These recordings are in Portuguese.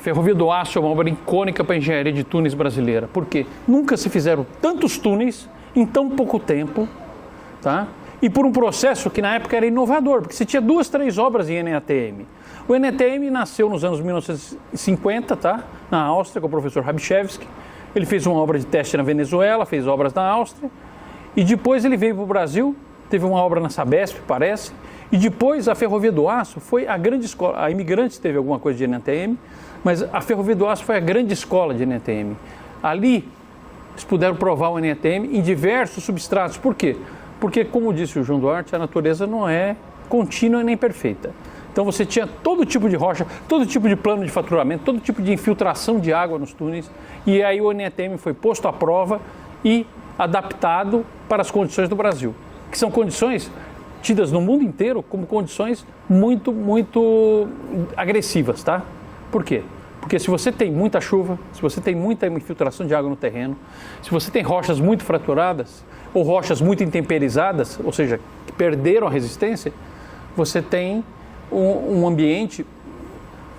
Ferrovia do Aço é uma obra icônica para a engenharia de túneis brasileira. Por quê? Nunca se fizeram tantos túneis em tão pouco tempo, tá? E por um processo que na época era inovador, porque você tinha 2, 3 obras em NATM. O NATM nasceu nos anos 1950, tá? Na Áustria, com o professor Rabchevsky. Ele fez uma obra de teste na Venezuela, fez obras na Áustria. E depois ele veio para o Brasil, teve uma obra na Sabesp, parece. E depois a Ferrovia do Aço foi a grande escola. A Imigrantes teve alguma coisa de NATM, mas a Ferrovia do Aço foi a grande escola de NATM. Ali eles puderam provar o NATM em diversos substratos. Por quê? Porque, como disse o João Duarte, a natureza não é contínua nem perfeita. Então você tinha todo tipo de rocha, todo tipo de plano de faturamento, todo tipo de infiltração de água nos túneis. E aí o NATM foi posto à prova e adaptado para as condições do Brasil, que são condições tidas no mundo inteiro como condições muito, muito agressivas, tá? Por quê? Porque se você tem muita chuva, se você tem muita infiltração de água no terreno, se você tem rochas muito fraturadas ou rochas muito intemperizadas, ou seja, que perderam a resistência, você tem um ambiente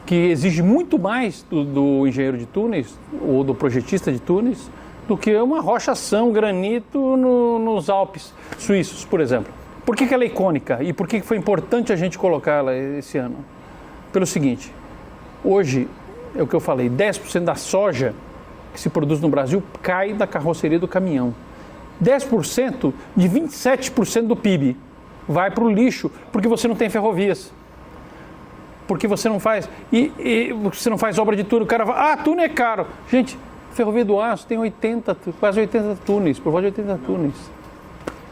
que exige muito mais do engenheiro de túneis ou do projetista de túneis do que uma rochação, granito nos Alpes suíços, por exemplo. Por que ela é icônica e por que foi importante a gente colocá-la esse ano? Pelo seguinte, hoje, é o que eu falei, 10% da soja que se produz no Brasil cai da carroceria do caminhão. 10% de 27% do PIB vai para o lixo porque você não tem ferrovias. Porque você não faz, você não faz obra de túnel, o cara fala, túnel é caro. Gente, Ferrovia do Aço tem quase 80 túneis, por volta de 80 túneis.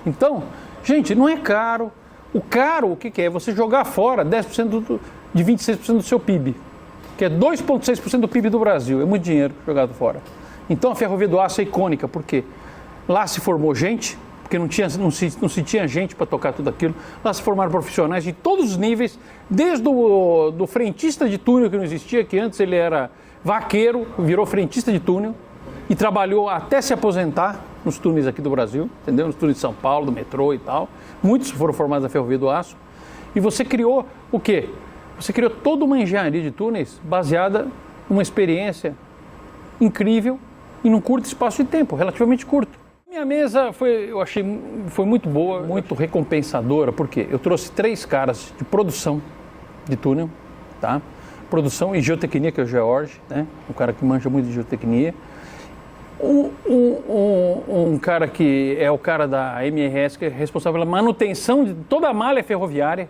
Então, gente, não é caro. O caro, o que é? Você jogar fora 10% de 26% do seu PIB, que é 2,6% do PIB do Brasil. É muito dinheiro jogado fora. Então, a Ferrovia do Aço é icônica, porque lá se formou gente, porque não se tinha gente para tocar tudo aquilo. Lá se formaram profissionais de todos os níveis, desde do frentista de túnel, que não existia, que antes ele era vaqueiro, virou frentista de túnel e trabalhou até se aposentar nos túneis aqui do Brasil, entendeu? Nos túneis de São Paulo, do metrô e tal. Muitos foram formados na Ferrovia do Aço. E você criou o quê? Você criou toda uma engenharia de túneis baseada numa experiência incrível e num curto espaço de tempo, relativamente curto. Minha mesa eu achei muito boa, muito recompensadora, porque eu trouxe 3 caras de produção de túnel, tá? Produção e geotecnia, que é o George, né? Um cara que manja muito de geotecnia. Um cara que é o cara da MRS, que é responsável pela manutenção de toda a malha ferroviária.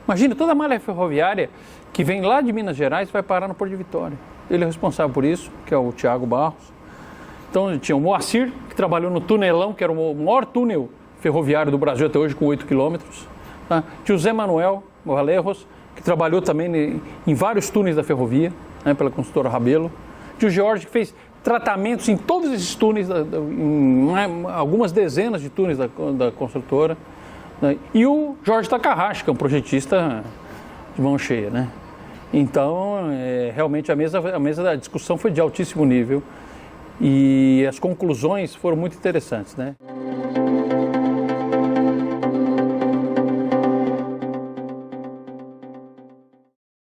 Imagina, toda a malha ferroviária que vem lá de Minas Gerais vai parar no Porto de Vitória. Ele é responsável por isso, que é o Thiago Barros. Então tinha o Moacir, que trabalhou no Tunelão, que era o maior túnel ferroviário do Brasil até hoje, com 8 quilômetros. Tá? Tinha o Zé Manuel Valerros, que trabalhou também em vários túneis da ferrovia, né, pela construtora Rabelo. Tinha o Jorge, que fez tratamentos em todos esses túneis, em algumas dezenas de túneis da construtora. Né? E o Jorge Takahashi, que é um projetista de mão cheia. Né? Então, realmente a mesa da discussão foi de altíssimo nível. E as conclusões foram muito interessantes, né?